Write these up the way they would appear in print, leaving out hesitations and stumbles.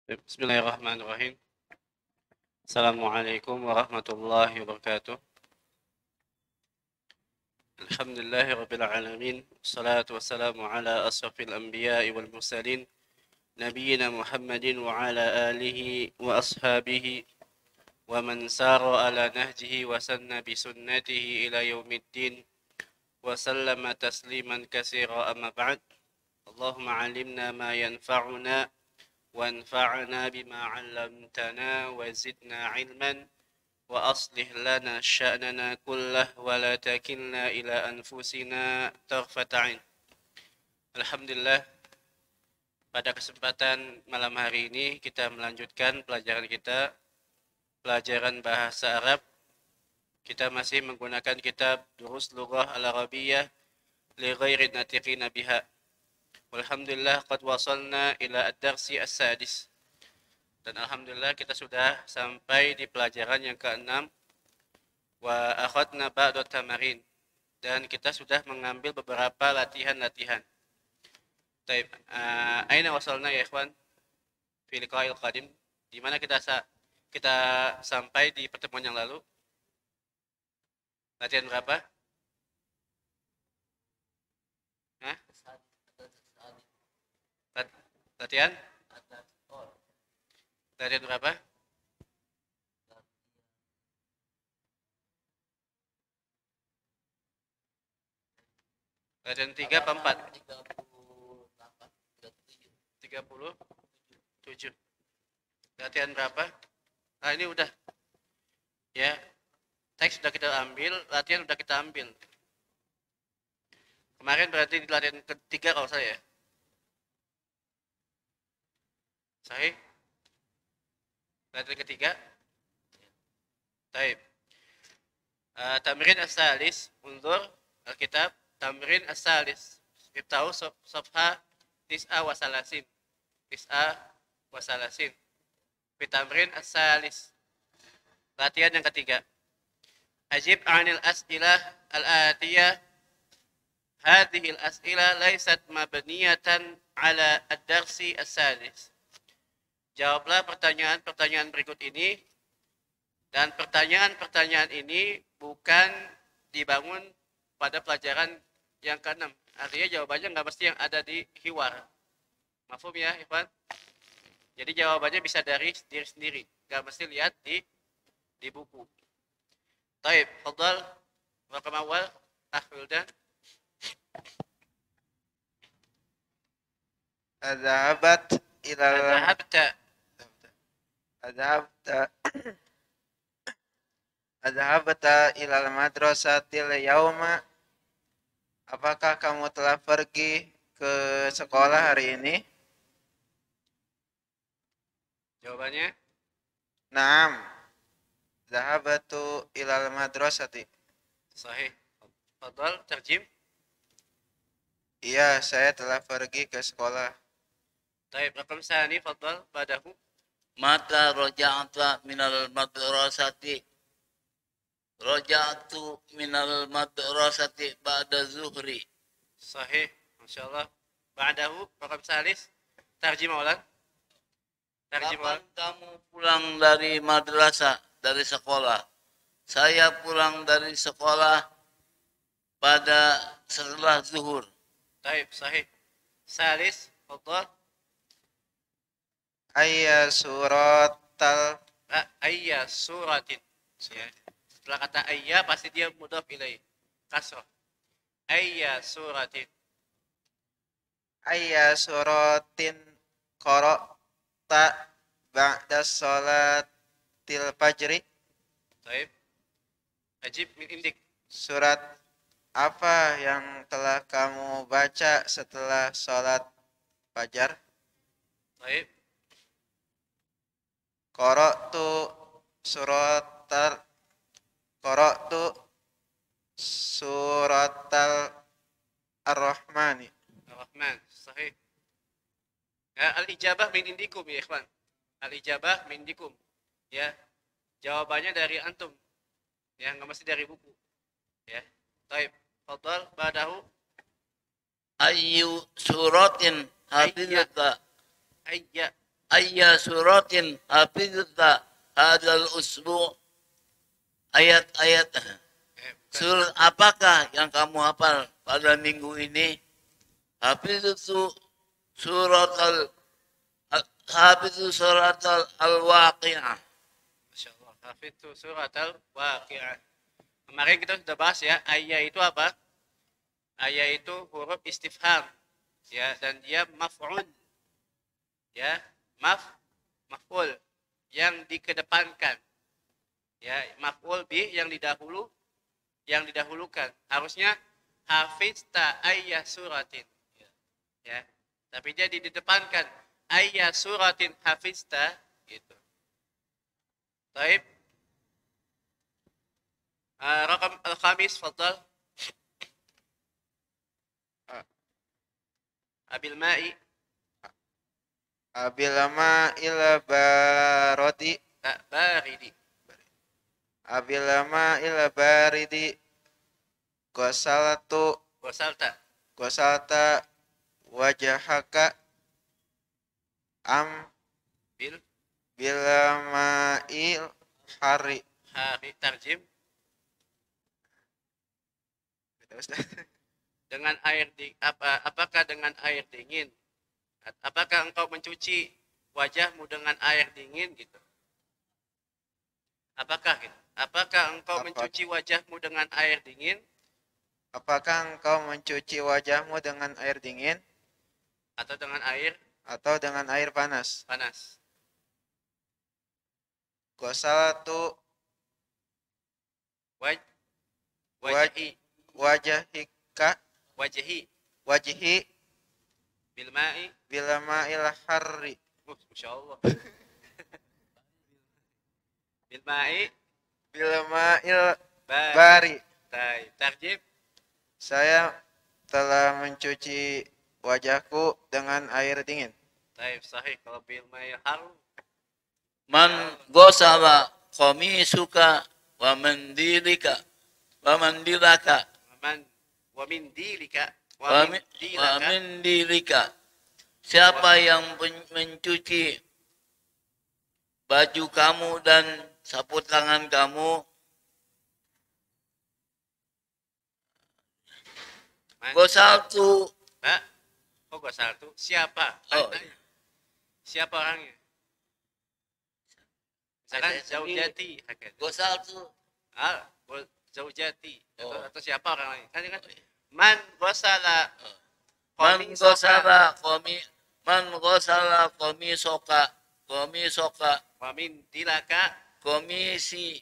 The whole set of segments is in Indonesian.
Bismillahirrahmanirrahim. Assalamualaikum warahmatullahi wabarakatuh. Alhamdulillahi rabbil alamin. Wassalatu wassalamu ala asrafil anbiya'i wal mursalin. Nabiyyina Muhammadin wa ala alihi wa ashabihi wa man sara ala nahjihi wa sanna bi sunnatihi ila yaumiddin wa sallama tasliman katsira amma ba'd. Allahumma 'allimna ma yanfa'una وانفعنا بما علمتنا وزدنا علما وأصلح لنا شأننا كله ولا تكلنا إلى أنفسنا طرفة عين. Alhamdulillah, pada kesempatan malam hari ini kita melanjutkan pelajaran kita, pelajaran bahasa Arab. Kita masih menggunakan kitab Durus Lughah Al-Arabiyyah li ghairi natiqina biha. Walhamdulillah qad wasalna ila ad-darsi as-sadis. Dan alhamdulillah kita sudah sampai di pelajaran yang ke-6 wa akhadna ba'da tamarin, dan kita sudah mengambil beberapa latihan-latihan. Baik, aina wasalna ya ikhwan fi liqa'il qadim? Di mana kita sampai di pertemuan yang lalu? Latihan berapa? Hah? Latihan? Latihan berapa? Latihan 3 apa 4? 37. Latihan berapa? Ah, ini udah. Ya. Teks sudah kita ambil, latihan sudah kita ambil. Kemarin berarti di latihan ketiga kalau saya. Sahih? Latihan ketiga? Baik. Tamrin as-salis, unzur Alkitab, Tamrin as-salis. Iftau safha tis'a wa salasin. Tis'a wa salasin. Tamrin as-salis. Latihan yang ketiga. Ajib 'anil as'ilah al-atiyah. Hadhihi al-as'ilah laysat mabniyatan 'ala ad-darsi as-salis. Jawablah pertanyaan-pertanyaan berikut ini, dan pertanyaan-pertanyaan ini bukan dibangun pada pelajaran yang ke-6. Artinya jawabannya nggak mesti yang ada di hiwar. Mafhum ya, Ikhwan? Jadi jawabannya bisa dari diri sendiri, nggak mesti lihat di buku. Taib, fadhal, rakam awal, Wildan. Adhabat ilal Adhabta. Adhabta Adhabta ilal madrasatil yauma. Apakah kamu telah pergi ke sekolah hari ini? Jawabannya? Naam. Dhahabatu ilal madrasati. Sahih. Fadhal, terjem. Iya, saya telah pergi ke sekolah. Taib, rakam sani, fadhal, badahu. Mata roja'ata minal madrasati. Roja'atu minal madrasati ba'da zuhri. Sahih, Masya Allah. Ba'dahu, rakam salis. Tarjim awalan. Tarjim Kapan awalan. kamu pulang dari madrasah, dari sekolah? Saya pulang dari sekolah pada setelah zuhur. Taib, sahih. Salis, fadhal. Ayya suratal Ayya suratin. Ya. Setelah kata ayya, pasti dia mudhaf ilaih. Kasrah. Ayya suratin. Ayya suratin qara'ta ba'da sholatil fajri. Taib. Ajib min indik. Surat apa yang telah kamu baca setelah sholat fajar? Taib. Qara'tu suratal ar-Rahmani. Ar-Rahman. Sahih. Ya, al-ijabah min indikum ya ikhwan. Al-ijabah min indikum. Ya. Jawabannya dari antum. Ya, nggak mesti dari buku. Ya. Taib. Fadhal, ba'dahu. Ayyu suratin hafizata. Ayya. ayya suratin hafizta hadzal usbu'. Ayat-ayat surat apakah yang kamu hafal pada minggu ini? Hafiztu surat hafiztu surat al-waqi'ah. Masya Allah. Hafidtu surat al-waqi'ah. Kemarin kita sudah bahas ya, ayya itu apa? Ayya itu huruf istifham. Ya, dan dia maf'ul. Ya, maf'ul yang dikedepankan. Ya, maf'ul bi yang didahulukan. Harusnya hafizta ayya suratin. Ya. Tapi dia didepankan ayya suratin hafizta gitu. Baik. Rakam al-khamis, fadal. Abil ma'i. Abil ma'il barodi. Baridi. Abil ma'il baridi. Wasalta. Gosalta wajahaka am Bil bila ma'il hari. hari tarjim. Dengan air apakah dengan air dingin? Apakah engkau mencuci wajahmu dengan air dingin gitu? Apakah gitu? Apakah engkau mencuci wajahmu dengan air dingin? Apakah engkau mencuci wajahmu dengan air dingin Atau dengan air atau dengan air panas? panas? Gosaltu Wajahi. wajahika Wajahi. wajhi Bil ma'i. bila ma'il hari. Masya Allah. Bil ma'i. Bila ma'il Bari. bari. Taib. Tarjim. Saya telah mencuci wajahku dengan air dingin. Taib. Sahih. Kalau bil ma'i harum. Man ghasala qamisuka wa mandilaka Wa min dilika. wa mindilika. Siapa yang mencuci baju kamu dan sapu tangan kamu? Ghasaltu. Pak, kok gak satu? Siapa? Oh. Siapa orangnya? Misalkan Saya jauh sendiri. jati. Ghasaltu. Jauh jati. Oh. Atau siapa orang lain? Kan man ghasala Man ghasala qamisaka wa min dilaka komisi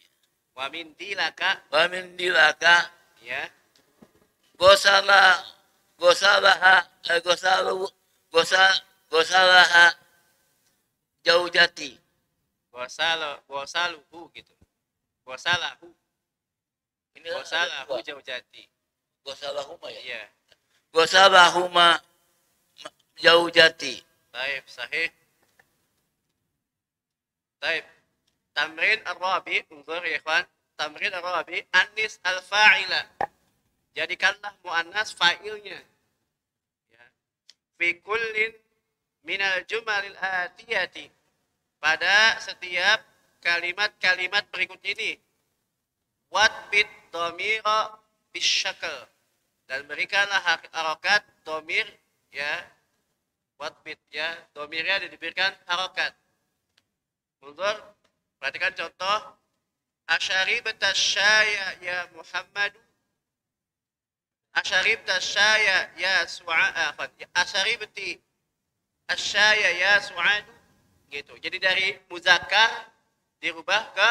wa min dilaka wa mindilaka ya gosalaha jauh jati. wasaluhu gitu. Wasalahu Ini kan wasalahu jauh jati. gosalahuma ya. Iya. Gosalahuma jauh jati. Taib, sahih. Taib. Tamrin ar-rabi, unzur ya ikhwan. Tamrin ar-rabi, anis al-fa'ila. Jadikanlah mu'annas fa'ilnya. Ya. Fi kullin minal jumalil atiyati. Pada setiap kalimat-kalimat berikut ini. Watbit dhamira bisyakal. Dan berikanlah harokat domir ya. Watbit ya. Domirnya diberikan harokat. Mundur. Perhatikan contoh. Asyaribta syaya ya Muhammadu. Asyaribta syaya ya Su'a'afan. Asyaribti asyaya ya Su'adu. Gitu. Jadi dari muzakkar dirubah ke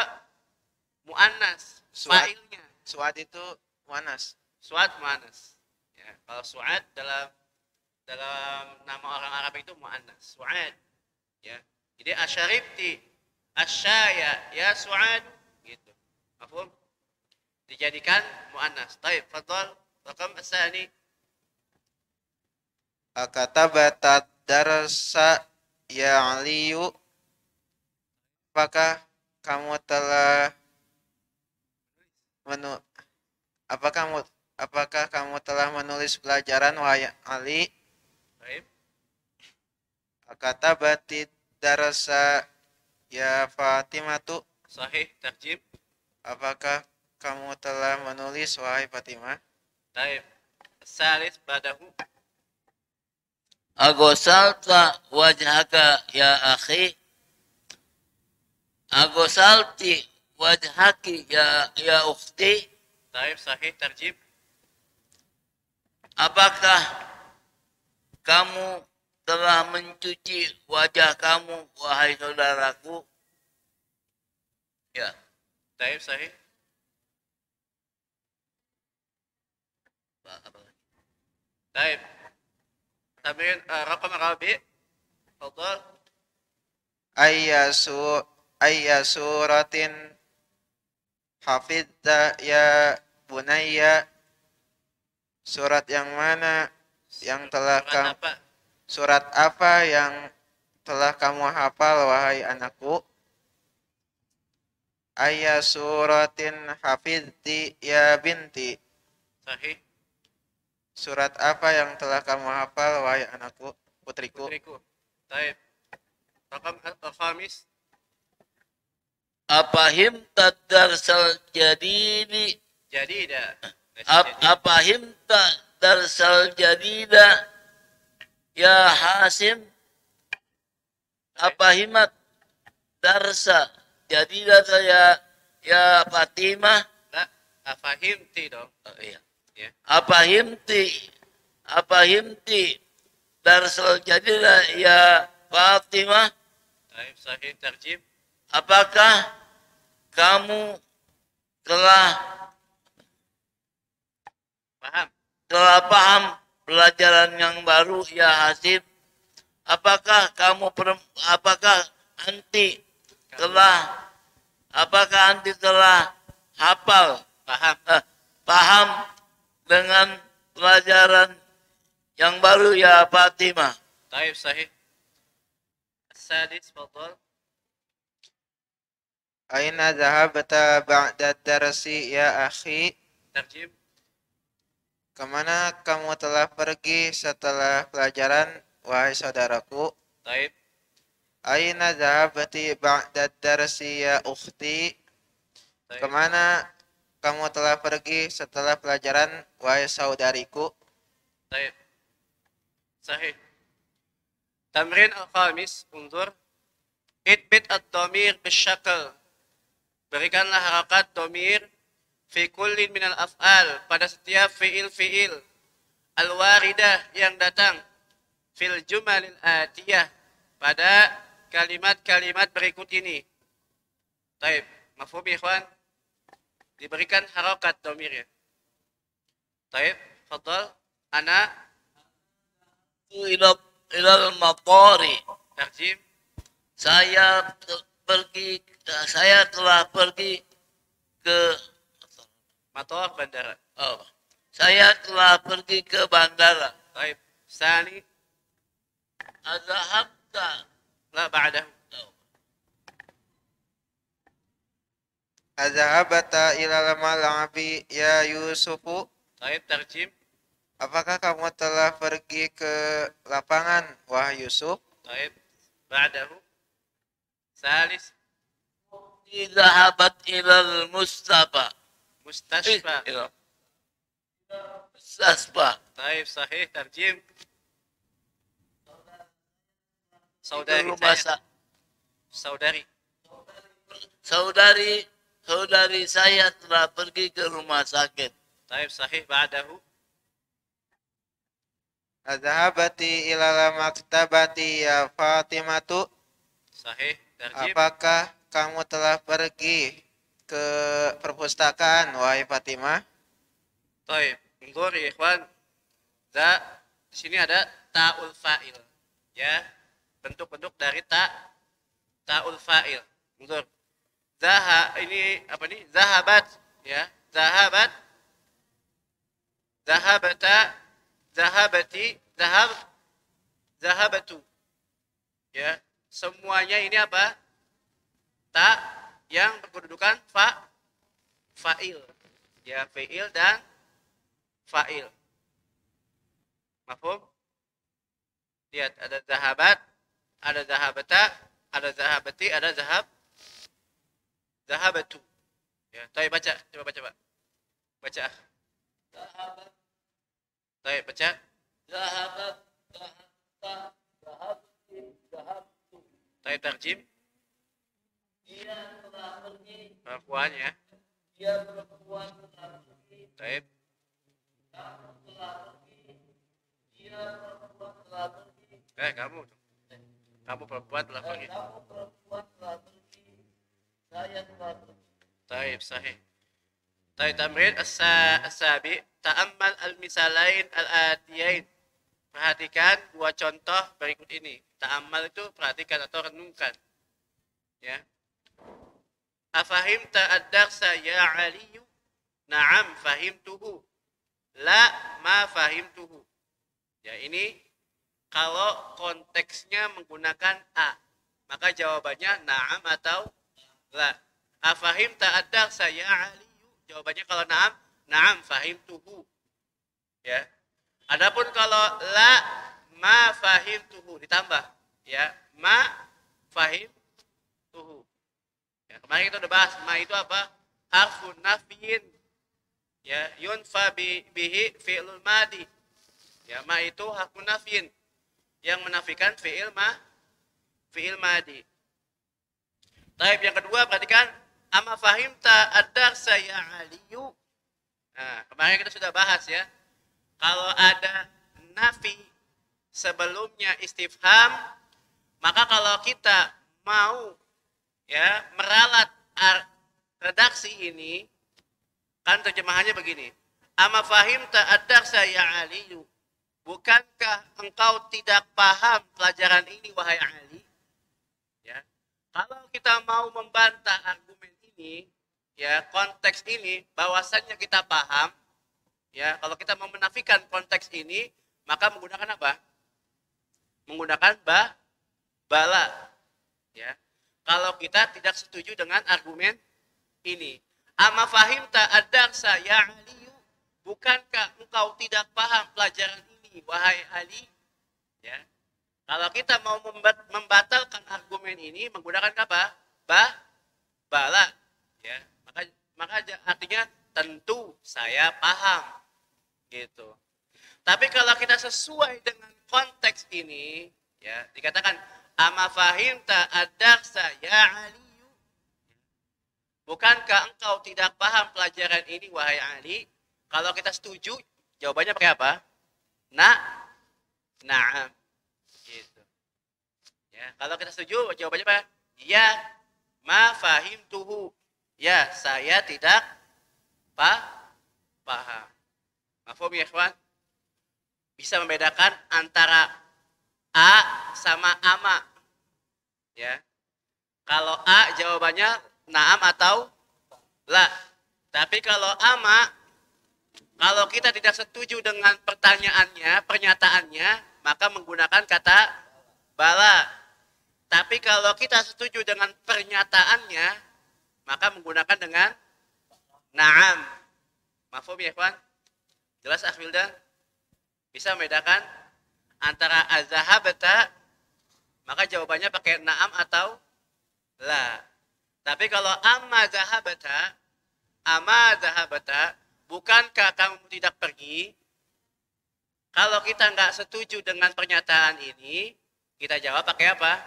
muannas. Fa'ilnya. Suat itu manas. Su'ad muannas. Ya, kalau Su'ad dalam nama orang Arab itu muannas. Su'ad. Ya. Jadi asyaribti asyaya ya Su'ad gitu. Mafhum? Dijadikan muannas. Baik, fadhal. Rakam asani. Akatabatat darsa ya Aliyu. Apakah kamu telah apakah kamu telah menulis pelajaran wahai Ali? Baik. Akatabatid darasa ya Fatimatu? Sahih, tarjim. Apakah kamu telah menulis wahai Fatimah? Taib. Salis ba'dahu. Agosalta wajhaka ya akhi. Agosalti wajhaki ya ukhti. Taib, sahih, tarjim. Apakah kamu telah mencuci wajah kamu, wahai saudaraku? Ya. Taib, sahih. Taib. Tamrin raqam rabi'. Tafadhal. Ayya suratin hafidta ya bunayya? Surat yang mana yang telah Surat apa? surat apa yang telah kamu hafal wahai anakku? Ayya suratin hafidti ya binti? Sahih. Surat apa yang telah kamu hafal wahai anakku, putriku? Putriku. Taib. Raqam al-khamis. Apahimta darsal jadidi. Jadida. Apahimta darsal jadida ya Hasim. Apahimat darsa jadida ya Fatimah. La, afahimti dong. Oh, iya. Ya. Apahimti darsal jadida ya Fatimah. Taib, sahih, tarjim. Apakah kamu telah paham pelajaran yang baru ya Hasim? Apakah anti telah hafal paham dengan pelajaran yang baru ya Fatimah? Taib, sahih. Sadis, fadhal. Aina dhahabta ba'da darsi ya akhi? Tarjim. Kemana kamu telah pergi setelah pelajaran wahai saudaraku? Taib. Aina dhahabti ba'da darsi ya ukhti? Taib. Kemana kamu telah pergi setelah pelajaran wahai saudariku? Taib. Sahih. Tamrin al-khamis. Undur. Itbit ad-dhamir bisyakal. Berikanlah harakat dhamir fi kullin minal af'al pada setiap fi'il al-waridah yang datang fil jumalil atiyah pada kalimat-kalimat berikut ini. Taib. Mafhum ikhwan? Diberikan harakat dhamirnya. Taib. Fadhal. Ana Ilal matari. tarjim. Saya telah pergi ke Mator bandara. saya telah pergi ke bandara. Taib. Sani. Adzahabta. La ba'dahu. Adzahabta ilal mal'abi ya Yusufu? Taib, tarjim. Apakah kamu telah pergi ke lapangan wahai Yusuf? Taib. Ba'dahu. Salis. Idzahabat ilal Mustafa. Mustashfa. Mustasfa. Taib, sahih, tarjim. Saudari. Saudari saya telah pergi ke rumah sakit. Taib, sahih, ba'dahu. Adzahabti ilal maktabati ya Fatimatu? Sahih, tarjim. Apakah kamu telah pergi ke perpustakaan wahai Fatimah? Taib. Undur ya ikhwan. Di sini ada ta'ul fa'il. Ya. Bentuk-bentuk dari ta'ul fa'il. Undur. Ini apa nih? Zahabat. Ya. Zahabat. Zahabata. Zahabati. Zahabatu. Ya. Semuanya ini apa? Ta yang berkedudukan fa'il. Ya, fi'il dan fa'il. Mafhum? Lihat, ada zahabat, ada zahabata, Ada zahabati, ada zahabatu. Ya, Taib baca, coba baca, Pak. Baca. Zahabat, Taib baca. zahabat, zahabta, zahabti, zahabtu. Taib tarjim. Dia telah pergi, Pengakuannya. dia perempuan telah pergi, Taib. kamu telah pergi, dia perempuan telah pergi, Kamu. Kamu perempuan telah pergi. kamu perempuan telah pergi, saya telah pergi. Taib sahih. Taib tamrin as-sabi. Ta'ammal al-misalain al-atiyain. Perhatikan dua contoh berikut ini. Ta'ammal itu perhatikan atau renungkan. Ya. Afahimta ad-darsa ya Aliyu? Na'am fahimtuhu. La ma fahimtuhu. Ya, ini kalau konteksnya menggunakan a, maka jawabannya na'am atau la. Afahimta ad-darsa ya Aliyu? Jawabannya kalau na'am, na'am fahimtuhu. Ya. Adapun kalau la ma fahimtuhu ditambah, ya, ma fahimtuhu. Ya, kemarin kita udah bahas ma itu apa? Harfun nafyin. Ya, yunfa bihi fi'lul madi. Ya, ma itu harfun nafyin yang menafikan fi'il madi. Taib yang kedua perhatikan, ama fahimta ad-darsa ya Aliyu. Nah, kemarin kita sudah bahas ya. Kalau ada nafi sebelumnya istifham, maka kalau kita mau ya meralat redaksi ini, kan terjemahannya begini. Ama fahimta ad-darsa ya Aliyu. Bukankah engkau tidak paham pelajaran ini wahai Ali? Ya. Kalau kita mau membantah argumen ini, ya, konteks ini bahwasannya kita paham, ya, kalau kita mau menafikan konteks ini, maka menggunakan apa? Menggunakan bala. Ya. Kalau kita tidak setuju dengan argumen ini. Ama fahimta ad-darsa ya Ali? Bukankah engkau tidak paham pelajaran ini wahai Ali? Ya. Kalau kita mau membatalkan argumen ini menggunakan apa? Bala. Ya. Maka artinya tentu saya paham. Gitu. Tapi kalau kita sesuai dengan konteks ini, ya, dikatakan ama fahimta ad-darsa ya Ali? Bukankah engkau tidak paham pelajaran ini wahai Ali? Kalau kita setuju, jawabannya pakai apa? Na'am. Gitu. Ya, kalau kita setuju, jawabannya apa? Ya, ma fahimtuhu. Ya, saya tidak paham. Mafhum ya, ikhwan? Bisa membedakan antara a sama ama. Ya. Kalau a jawabannya na'am atau la. Tapi kalau ama, kalau kita tidak setuju dengan pertanyaannya, pernyataannya, maka menggunakan kata bala. Tapi kalau kita setuju dengan pernyataannya, maka menggunakan dengan na'am. Mafhum ya, ikhwan? Jelas Akhwildan? Bisa membedakan antara az-zahabata, maka jawabannya pakai na'am atau la. Tapi kalau amma zahabata, bukankah kamu tidak pergi? Kalau kita nggak setuju dengan pernyataan ini, kita jawab pakai apa?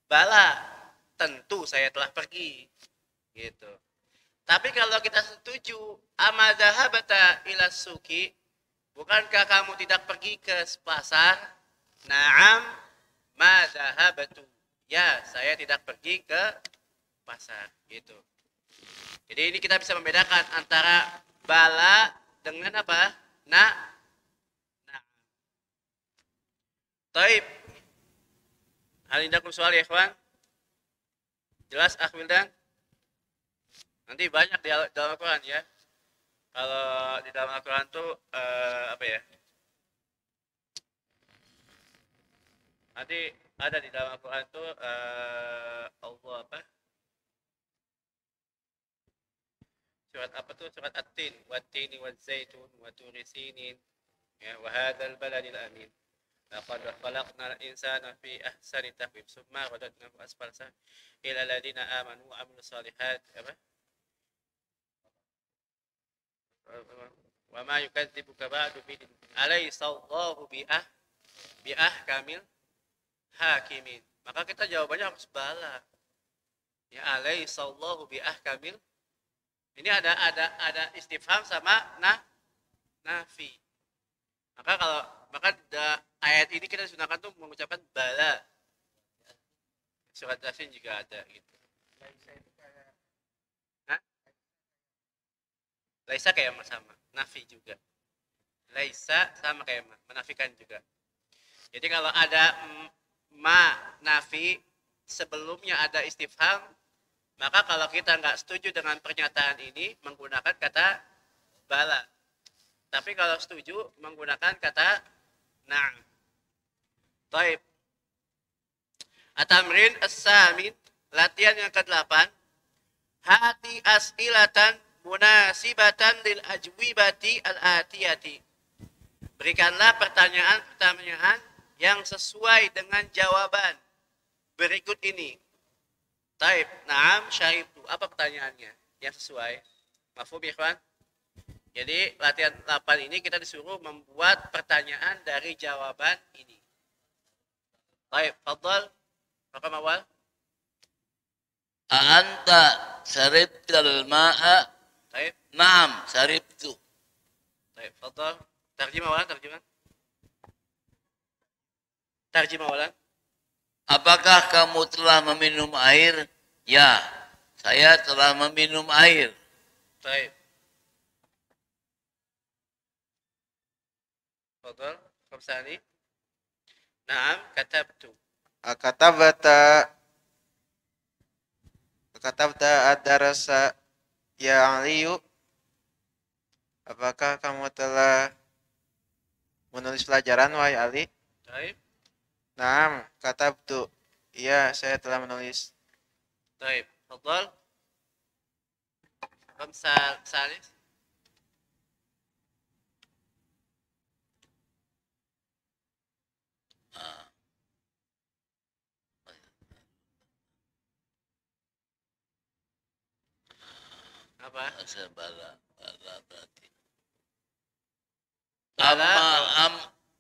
Bala. Tentu saya telah pergi. Gitu. Tapi kalau kita setuju, amma zahabata ila suki, bukankah kamu tidak pergi ke pasar? Na'am ma zahabatu. Ya, saya tidak pergi ke pasar. Gitu. Jadi ini kita bisa membedakan antara bala dengan apa? Nah. Taib. Hal indakum soal ya, ikhwan? Jelas Akhwildan? Nanti banyak di dalam Al-Quran ya. Kalau di dalam Al-Quran tuh apa ya? Nanti ada di dalam Al-Quran tuh Allah apa? Surat apa tuh? Surat At-Tin, wat-tini waz-zaitun wa turi sinin, ya, wa hadzal baladil amin. laqad khalaqnal insana fi ahsani taqwim summa radadnahu asfala ila alladziina aamanu wa 'amilus shalihaat apa wa ma yukadzibuka ba'du bidin alaysa Allahu biahkamil hakimin. Maka kita jawabannya harus bala. Ya alaysa Allahu biahkamil. Ini ada istifham sama nafi. Maka ayat ini kita gunakan tuh mengucapkan bala. Surat Yasin juga ada gitu. Hah? Laisa kayak sama, nafi juga. Laisa sama kayak menafikan juga. Jadi kalau ada ma nafi sebelumnya ada istifham, maka kalau kita nggak setuju dengan pernyataan ini menggunakan kata bala. Tapi kalau setuju menggunakan kata na'am. Baik. At-tamrin as-samin, latihan yang ke-8. Hati as'ilatan munasibatan lil ajwibati al-atiyati. Berikanlah pertanyaan-pertanyaan yang sesuai dengan jawaban berikut ini. Taib, na'am, syaribtu. Apa pertanyaannya yang sesuai? Mafhum ya, ikhwan? Jadi latihan 8 ini kita disuruh membuat pertanyaan dari jawaban ini. Taib, fadhal. Apa awal? A'anta syaribtal ma'a? Taib. Naam, syaribtu. Taib, fadhal. Tarjimah awalan, tarjimah. Tarjimah awalan. Apakah kamu telah meminum air? Ya, saya telah meminum air. Taib. Fadhal. Khamsani. Naam, katabtu. Katabta ad-darasa ya Aliyu. Apakah kamu telah menulis pelajaran wahai Ali? Taib. Naam, katabtu. Iya, saya telah menulis. Taib. Fadhal. Salis. Apa? Bala berarti. Bala.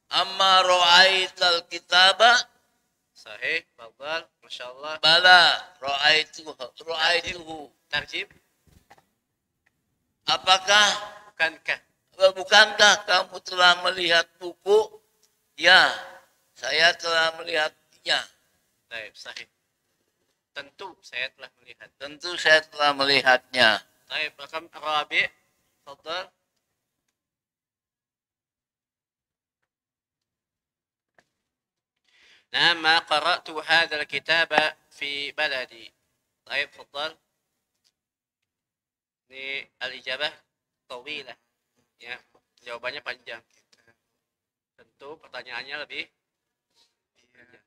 Amma ra'aital kitaba? Sahih, fadhal, masyaallah. Bala ra'aituhu. Tarjib. Apakah Bukankah kamu telah melihat buku? Ya, saya telah melihatnya. Baik, sahih. Tentu saya telah melihat. Tentu saya telah melihatnya. Baik, rakam Rabi. Fadhal. ما قرأت هذا الكتاب في بلدي. طيب تفضل. Ini al-ijabah tawilah. Ya, jawabannya panjang. Tentu pertanyaannya lebih panjang.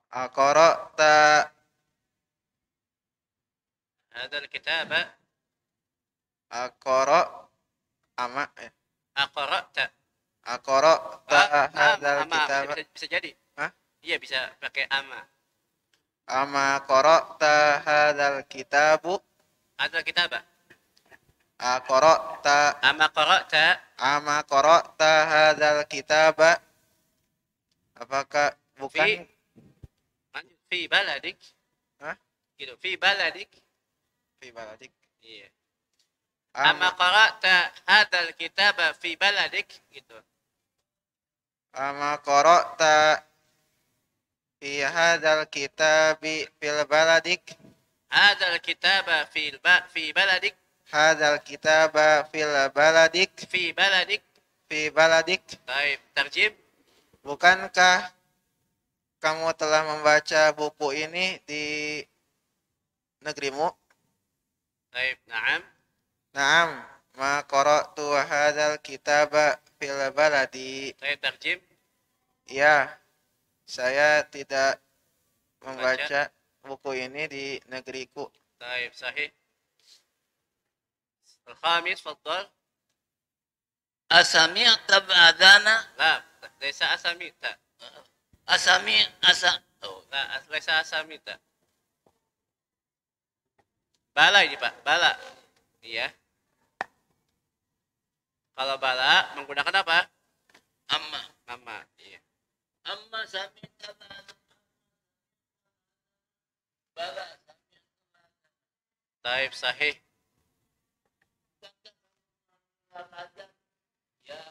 Qara'ta هذا الكتاب Aqara ama أقرأت. Aqara'ta hadzal kitab. Bisa jadi. Hah? Iya, bisa pakai ama. Ama qara'ta hadzal kitabu. Hadzal kitab. Aqara'ta Ama qara'ta. ama qara'ta hadzal kitaba. Apakah bukan Fi baladik. Hah? Gitu. Fi baladik. Fi baladik. Iya. Ama qara'ta hadzal kitaba fi baladik gitu. Ama qara'ta fi hadzal kitabi fil baladik. Hadzal kitaba fi baladik. Hadzal kitaba fil baladik. Fi baladik. Fi baladik. Baik, tarjim. Bukankah kamu telah membaca buku ini di negerimu? Baik, na'am. Naam, ma qara'tu hadzal kitaba fil baladi. Baik, tarjim. Ya, saya tidak membaca buku ini di negeriku. طيب صحيح. الخامس تفضل. Asami'ta ba'dana? لا ليس أساميت. Oh. لا ليس أساميت. Bala ini Pak, bala. Iya. Kalau bala menggunakan apa? Amma. Nama. Iya. Amma sami'ta bala. Taib sahih. Ya,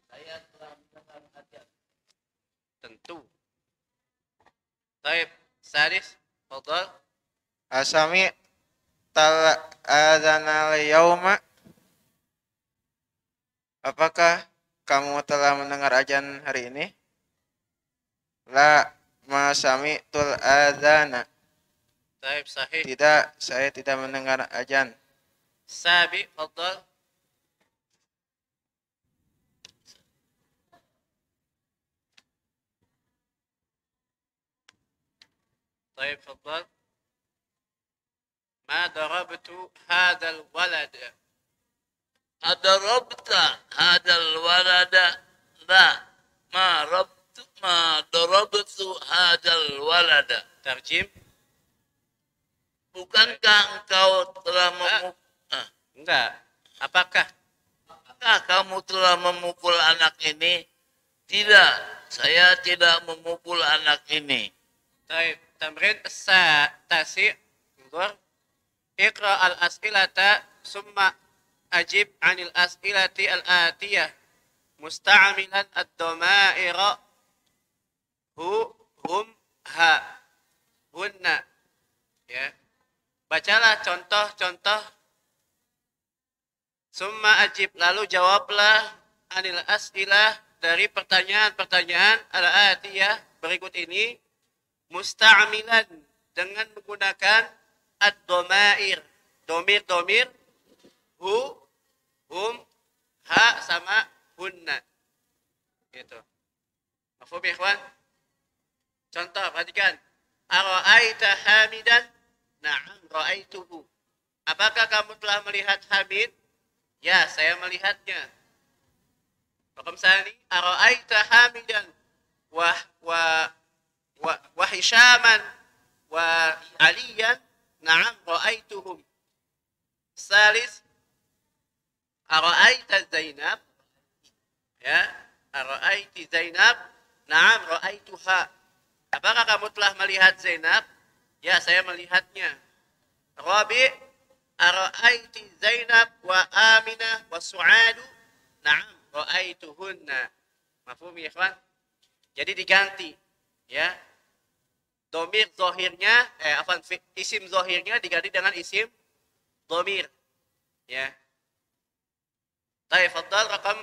saya telah mendengar ajar. Tentu. Taib sadis. Fadal. Asami tal adzanal yauma. Apakah kamu telah mendengar azan hari ini? La ma sami'tul adzana. Taib sahih. Tidak, saya tidak mendengar azan. Sabi. Fadal. طيب تفضل. ما ضربت هذا الولد. Adarabta hadal walada? La, ma darabtu hadal walada. ترجم. Bukankah engkau telah Enggak. Apakah? kamu telah memukul anak ini? Tidak, saya tidak memukul anak ini. طيب تمرين التاسع. انظر. اقرأ الأسئلة ثم أجب عن الأسئلة الآتية مستعملا الضمائر هو هم ها هن. Ya. Bacalah contoh-contoh. Summa ajib, lalu jawablah anil as'ilah, dari pertanyaan-pertanyaan al-atiyah berikut ini musta'milan, dengan menggunakan ad-domair, domir-domir hu, hum, ha sama hunna. Gitu. Mafhum ya ikhwan? Contoh, perhatikan. Ara'aita hamidan? Na'am ra'aituhu. Apakah kamu telah melihat Hamid? Ya, saya melihatnya. Raqam tsani, ara'aita hamidan wa Hishaman wa Aliyan? Na'am ra'aituhum. Salis, ara'aita Zainab? Ya, ara'aiti Zainab? Na'am ra'aituha. Apakah kamu telah melihat Zainab? Ya, saya melihatnya. Rabi, ara'aiti Zainab wa Aminah wa Su'adu? Na'am ra'aituhunna. Mafhum ya, ikhwan? Jadi diganti, ya. Domir zohirnya, isim zohirnya diganti dengan isim domir. Ya. Baik, fadal rakam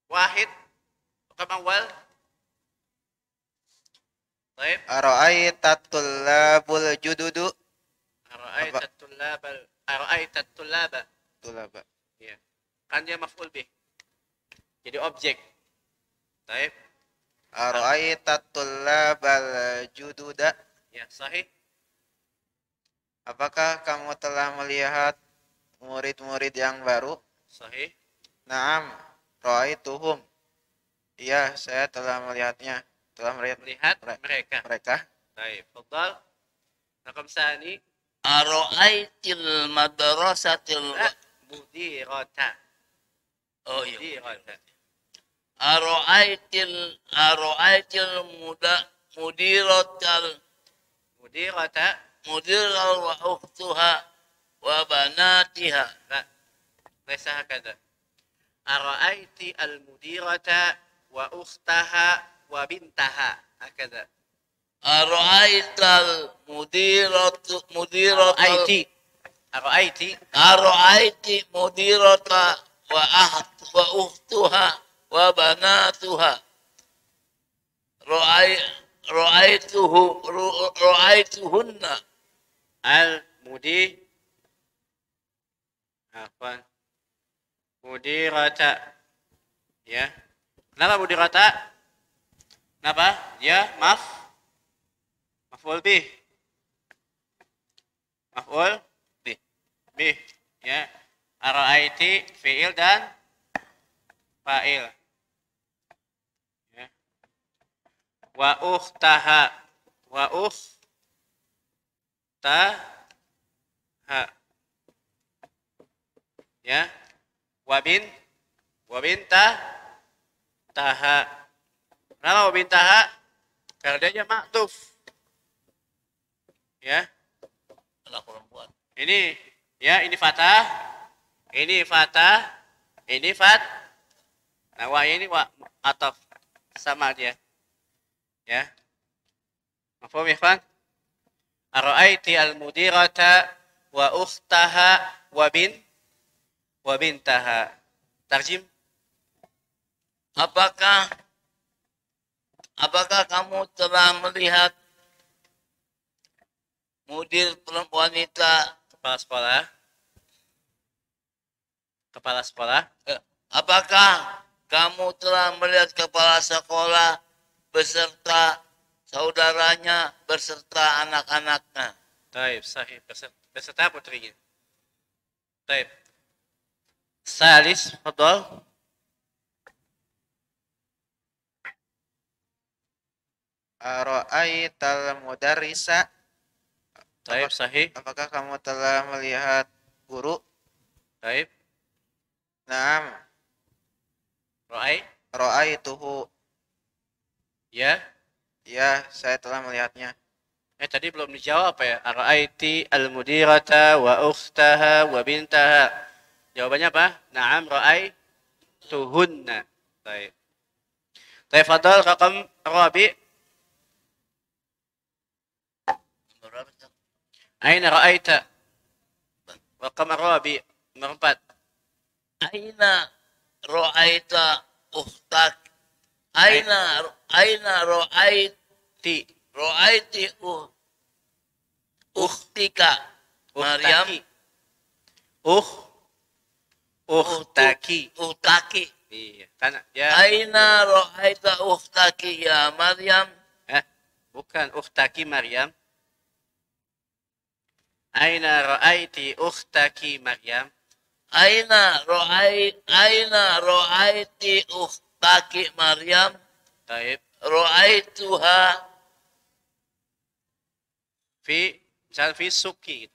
wahid, rakam awal. Baik. Ara'aitat tullabul jududu. Ara'aitat tullaba. Tulaba. Ya. Kan dia maf'ul bih. Jadi objek. Baik. Ara'aitat tullabal jududa. Ya, sahih. Apakah kamu telah melihat murid-murid yang baru? Sahih. Naam, ra'aituhum. Iya, saya telah melihatnya. Telah Melihat mereka. mereka. Baik, fadal. Rakam tsani. Ara'aitil madrasatil Mudirata. Oh iya. Mudirata. Ara'aitil mudiratal mudiral wa ukhtuha wa banatiha. لا ليس هكذا. أرأيت المديرة وأختها وبنتها هكذا. Ara'aital mudiratal Ara'aiti mudirata wa ukhtuha wa banatuha. Ra'aituhunna. Mudirata. Ya. Kenapa mudirata? Kenapa? Ya, maf'ul bih. Maf'ul bih. Bih, ya. Ara'aiti fi'il dan fa'il. Ya. Wa ukhtaha. Wa ukhtaha. Ya. Wa taha. Kenapa wa taha? Karena dia maktuf. Ya. Anak perempuan. Ini ya, ini fatah. Ini fatah. Ini fat. Nah, wa ini wa ataf sama dia. Ya. Mafhum ya, ikhwan? Ara'aiti al-mudirata wa ukhtaha wa bintaha. Tarjim. Apakah kamu telah melihat mudir wanita? Kepala sekolah. Apakah kamu telah melihat kepala sekolah beserta saudaranya beserta anak-anaknya? Taib, sahih. Beserta putrinya. Taib. Salis, fadal. Ara'aital mudarrisa. Taib, sahih. Apakah kamu telah melihat guru? Taib. Naam. Ra'aituhu. Ya. Ya, saya telah melihatnya. Tadi belum dijawab ya. Ara'aiti al-mudirata wa ukhtaha wa bintaha. Jawabannya apa? Naam ra'aituhunna. Baik. Baik, fadal raqam rabi. Aina ra'aita? Raqam rabi. Nomor 4. Aina ra'aita ukhtak? Aina ra'aiti ukhtika Maryam? Ukhtaki. Iya, kan ya. Aina ra'aita ukhtaki ya Maryam? Bukan ukhtaki Maryam. Aina ra'aiti ukhtaki Maryam? Aina ra'aiti ukhtaki Maryam? Taib. Ra'aituha Fi suki.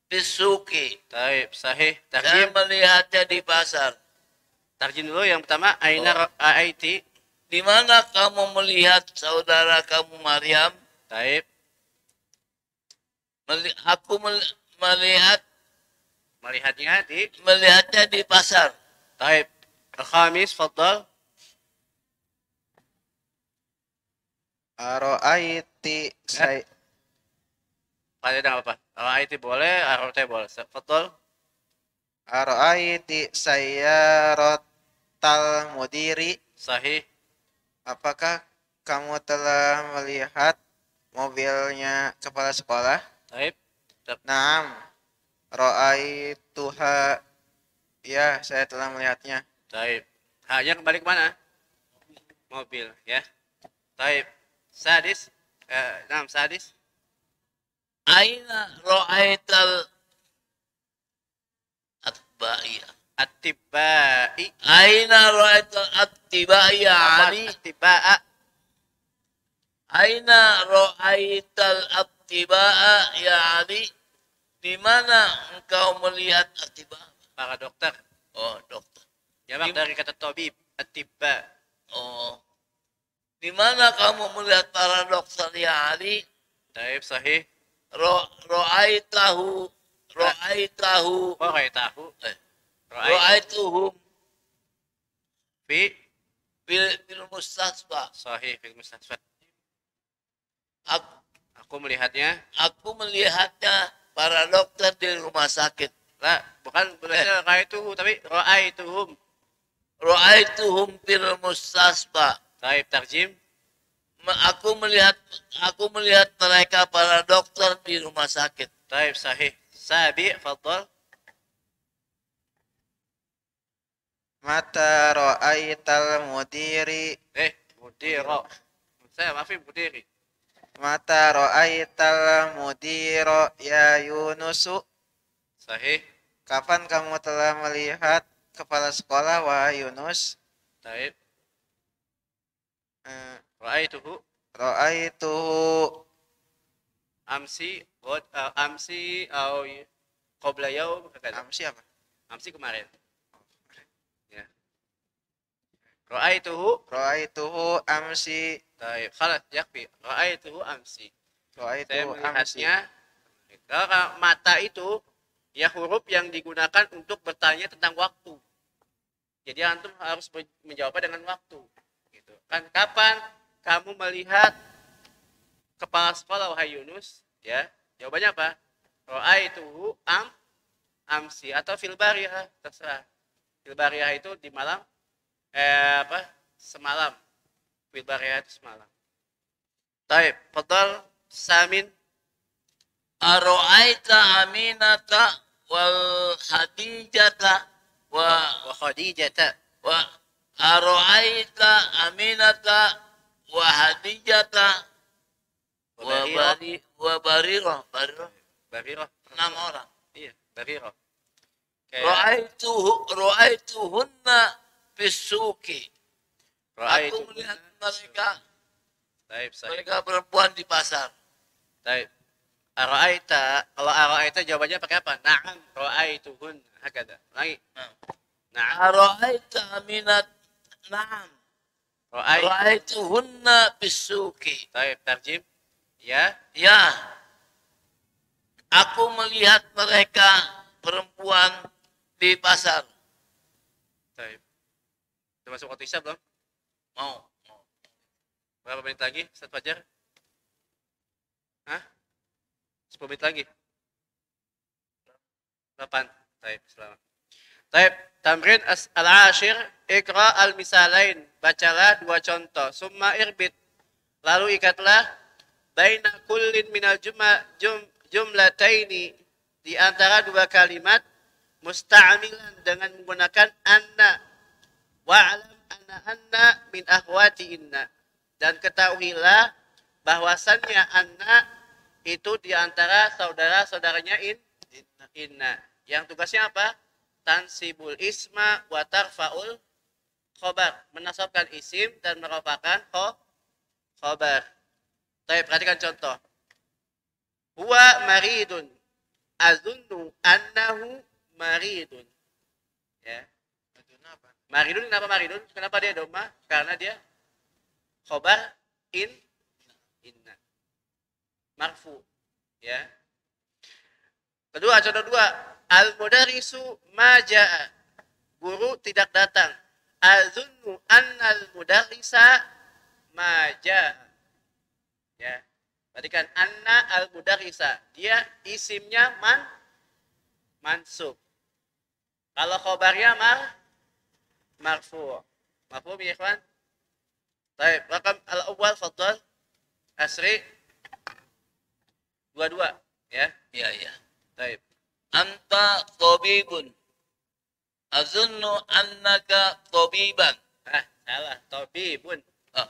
bisuki. Taib, sahih. Saya Tarjim. melihatnya di pasar. Tarjim dulu yang pertama. Aina ra'aiti. Di mana kamu melihat saudara kamu Maryam? Taib. Aku melihatnya di pasar. Taib. Al-khamis, fadal. Ara'aiti Pada apa? Ra'aiti boleh, ara'aiti boleh. Fadal. Ara'aiti sayyaratal mudiri. Sahih. Apakah kamu telah melihat mobilnya kepala sekolah? Taib. Naam. Ra'aituha. Ya, saya telah melihatnya. Taib. Hanya kembali ke mana? Mobil, ya. Taib. Sadis. Sadis. Aina ra'aital atba'iyah? At-tibai. Aina ra'aital atba'iyah Ali? At-tiba'a. Aina ra'aital attiba'a ya Ali? Di mana engkau melihat attiba'a? Para dokter. Oh, dokter. Jamak dari kata tabib. At-tiba. Oh. Di mana kamu melihat para dokter ya Ali? Taib, sahih. Ra'aitahu Ra'aituhum Fi fil mustasfa. sahih fil mustasfa. Aku Aku melihatnya. Para dokter di rumah sakit. Lah, bukan berarti ra'aituhu tapi ra'aituhum. Ra'aituhum fil mustasfa. Taib, tarjim. Aku melihat mereka para dokter di rumah sakit. Taib, sahih. Sabi, fadal. Mata ra'aital mudiri. Mudiro. Saya maafin mudiri. Mata ra'aital mudiro ya Yunusu? Sahih. Kapan kamu telah melihat kepala sekolah wahai Yunus? Taib. Eh, Ra'aituhu Ra'aituhu amsi amsi au qabla yaum hakadha. amsi apa? Amsi kemarin. Ya. Ra'aituhu. Ra'aituhu amsi. Taib. Khalas yakfi. Ra'aituhu amsi. Saya Ra'aituhu amsi. melihatnya. Kalau mata itu ya huruf yang digunakan untuk bertanya tentang waktu. Jadi antum harus menjawabnya dengan waktu. Gitu. Kan kapan kamu melihat kepala sekolah wahai Yunus? Ya, jawabannya apa? Ra'aituhu amsi atau fil bariyah, terserah. Fil bariyah itu di malam semalam. Fil bariyah itu semalam. Taib, fadal Samin. Aro'aita Aminata wal Hadijata wa Khadijata. aro'aita Aminata wa Hadijata wa Barirah. Barirah. 6 orang. Iya, Barirah. Ra'aituhunna fisuki. Aku melihat mereka. Taib, Mereka perempuan di pasar. Taib. Ara'aita, kalau ara'aita jawabannya pakai apa? Na'am, ra'aituhun, hakada. Lagi. Na'am. Ara'aita Aminat. Naam. Ra'aituhunna fisuki. Taib, tarjim. Ya. Ya. Aku melihat mereka perempuan di pasar. Taib. Sudah masuk waktu isya belum? Mau. Berapa menit lagi? Ustaz Fajar? Hah? 10 menit lagi? 8. Taib, selamat. Taib, tamrin al-ashir, ikra al-misalain. Bacalah 2 contoh. Summa irbit. Lalu ikatlah baina kullin minal jumlataini. Di antara 2 kalimat musta'amilan dengan menggunakan anna. Wa'alam anna min akhwati inna. Dan ketahuilah bahwasannya anna itu diantara saudara-saudaranya inna. Yang tugasnya apa? Tansibul isma wa tarfa'ul khobar. Menasabkan isim dan merupakan khobar. Baik, perhatikan contoh. Huwa maridun. Azunnu annahu maridun. Ya. Maridun kenapa maridun? Kenapa dia doma? Karena dia khobar inna. Marfu. Ya. Kedua, contoh 2. Al-mudarisu maja'a. Guru tidak datang. Azunnu annal mudarisa maja'a. Ya. Perhatikan anna al-mudarisa. Dia isimnya mansub. Kalau khobarnya marfu. Mafhum ya ikhwan? Baik, rakam al-awwal fadhal. Asri 22 ya. Ya. Baik. Anta tabibun. Azunnu annaka tabiban. Salah. Tabibun. Ah.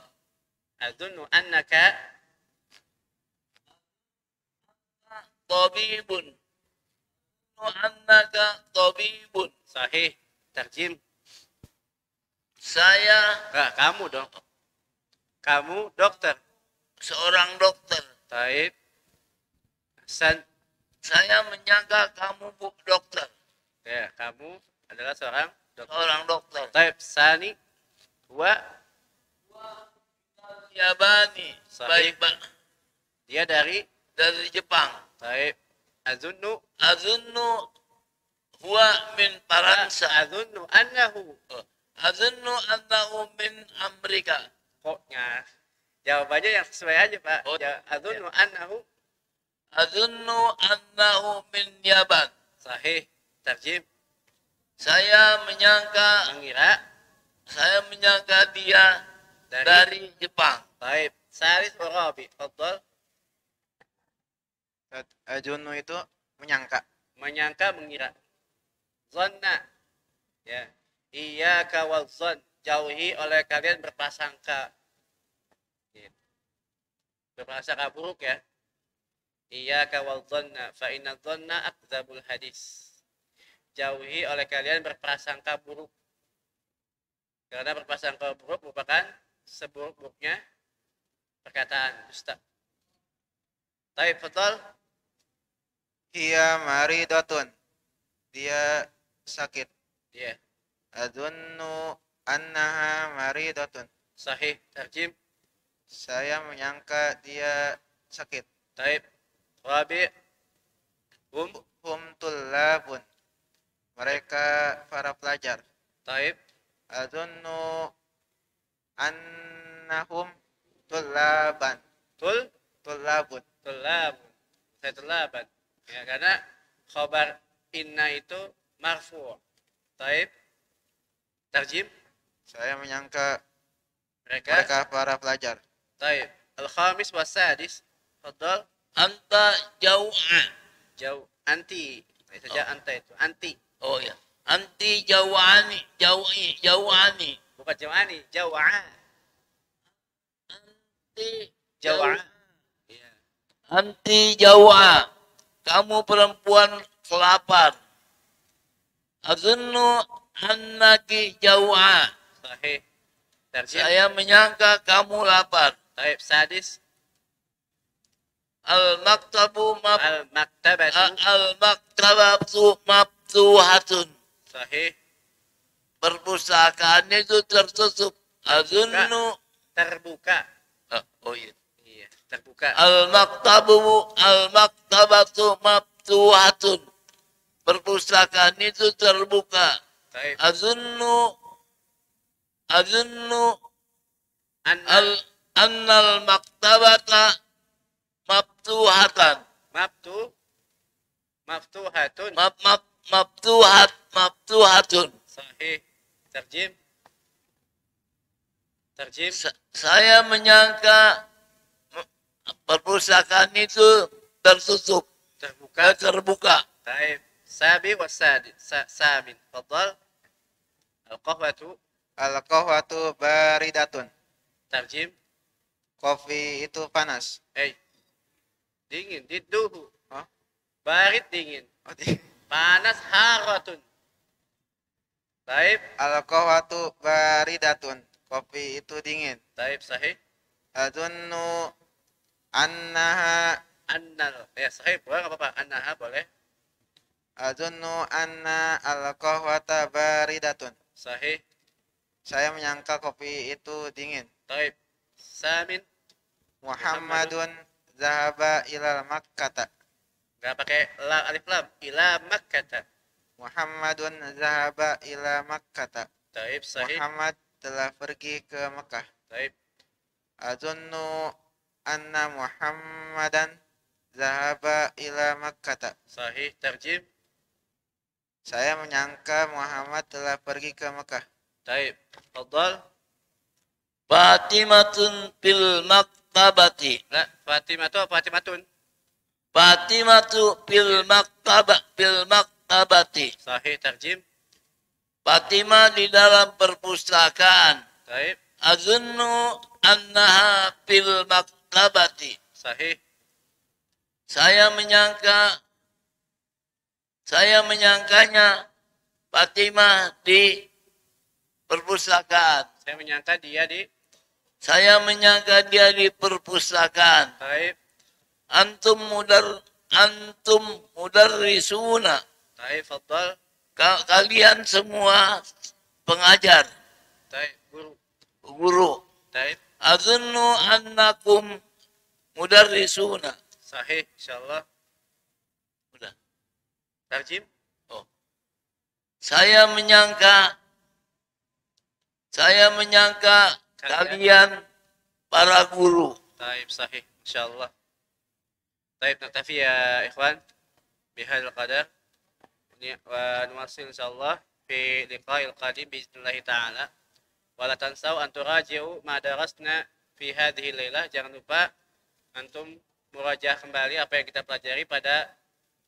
Azunnu annaka Tabibun. Azunnu annaka tabibun. sahih. Terjem. Saya Kamu dong. Kamu dokter. seorang dokter. Taib. Hasan. Saya menyangka kamu dokter. Ya, kamu adalah seorang dokter. Seorang dokter. Taib. Sani. Wa. Yabani. Sahih. Baik, Pak. Dia dari Jepang. Taib. Azunnu. Azunnu huwa min Faransa. Azunnu annahu. Azunnu annahu min Amerika. Koknya. Jawabannya yang sesuai aja, Pak. Oh, Azunnu annahu. Azunnu annahu min Yaban. Sahih. Terjem. Saya menyangka dia dari Jepang. Baik. Salis wa rabi. Fadhal. Ajunu itu menyangka. Menyangka, mengira. Zanna. Ya. Iyyaka wal zan. Jauhi oleh kalian berprasangka. berprasangka buruk ya. Iyyaka wadh-dhanna fa inna dhanna akdzabul hadis. Jauhi oleh kalian berprasangka buruk. Karena berprasangka buruk merupakan seburuk-buruknya perkataan dusta. Taib, betul? Hiya maridatun. Dia sakit. Iya. Adunnu annaha maridatun. Sahih. Tarjim. Saya menyangka dia sakit. Taib. Rabi. Hum tullabun. Mereka para pelajar. Taib. Adunnu annahum tullaban. Tullabun. Tulab. Saya tulaban. Ya, karena khabar inna itu marfu'. Taib. Tarjim. Saya menyangka Mereka. mereka para pelajar. Taib. Al-khamis wasadis. Fadal. Anta jau'a. Jauh. Anti. Itu saja anta itu. Anti. Oh ya. Anti jau'ani. Jau'ani. Bukan jau'ani. Jau'a. Anti Jau'a. Iya. Anti jau'a. Kamu perempuan kelapar. Azunnu annaki jau'a. Sahih. Tarjim. Saya menyangka kamu lapar. Taib. Sadis. Al-maktabu Al-maktabatu. al-maktabatu maftuhatun. Sahih. Perpustakaan itu tertutup. Azunnu Terbuka. oh iya. Iya. Terbuka. Al-maktabatu maftuhatun. Perpustakaan itu terbuka. Taib. Azunnu Anna. annal maktabata maftuhatan. Maftuhatun. Maftuhatun. Sahih. Tarjim. Tarjim. Saya menyangka perpustakaan itu tertutup. Terbuka. Taib. Sabi wasadi. Samin. Fadal. Al-qahwatu. Al-qahwatu baridatun. Tarjim. Kopi itu panas. Dingin. Didduhu. Hah? Barid dingin. Panas haratun. Taib. Al-qahwatu baridatun. Kopi itu dingin. Taib. Sahih. Adunnu annaha Annal. Ya sahih. Boleh nggak apa-apa. Annaha boleh. Adunnu anna al-qahwata baridatun. Sahih. Saya menyangka kopi itu dingin. Taib. Samin. Muhammadun zahaba ila Makkata. Nggak pakai alif lam. Ila Makkata. Muhammadun zahaba ila Makkata. Taib. Sahih. Muhammad telah pergi ke Mekah. Taib. Adunnu anna Muhammadan zahaba ila Makkata. Sahih. Tarjim. Saya menyangka Muhammad telah pergi ke Mekah. Taib. Fadal. Fatimatun fil maktabati. La. Fatimah itu Fatimatun. Fatimatu fil maktabati. Sahih. Tarjim. Fatimah di dalam perpustakaan. Taib. Azunnu annaha fil maktabati. Sahih. Saya menyangkanya Fatimah di perpustakaan. Saya menyangka dia di perpustakaan. Taib. Antum mudarrisuna. Taib. Fadal. Kalian semua pengajar, Taib. Guru. guru. Taib. Azunnu annakum mudarrisuna. Sahih. InsyaAllah. Udah. Tarjim. Saya menyangka kalian para guru. Taib. Sahih. InsyaAllah. Taib. Naktafi ya ikhwan. Bihadil qadar. ونواصل إن شاء الله في لقاء القادم بإذن الله تعالى ولا تنسوا أن تراجعوا ما درسنا في هذه الليلة. Jangan lupa antum murajaah kembali apa yang kita pelajari pada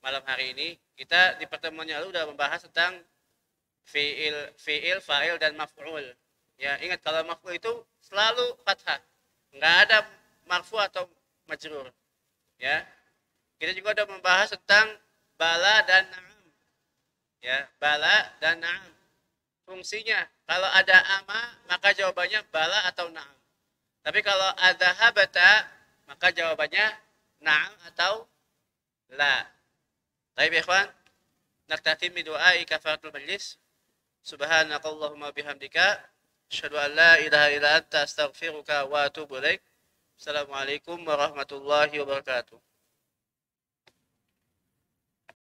malam hari ini. Kita di pertemuan yang lalu sudah membahas tentang fi'il, fa'il dan maf'ul. Ya, ingat kalau maf'ul itu selalu fathah. Enggak ada marfu atau majrur. Ya. Kita juga sudah membahas tentang bala dan na'am. Ya, bala dan na'am. Fungsinya, kalau ada ama, maka jawabannya bala atau na'am. Tapi kalau ada habata, maka jawabannya na'am atau la. Baik, ikhwan. Naktatim bidu'ai kafaratul majlis. Subhanakallahumma bihamdika. Asyhadu an la ilaha illa anta astaghfiruka wa atubu ilaik. Assalamualaikum warahmatullahi wabarakatuh.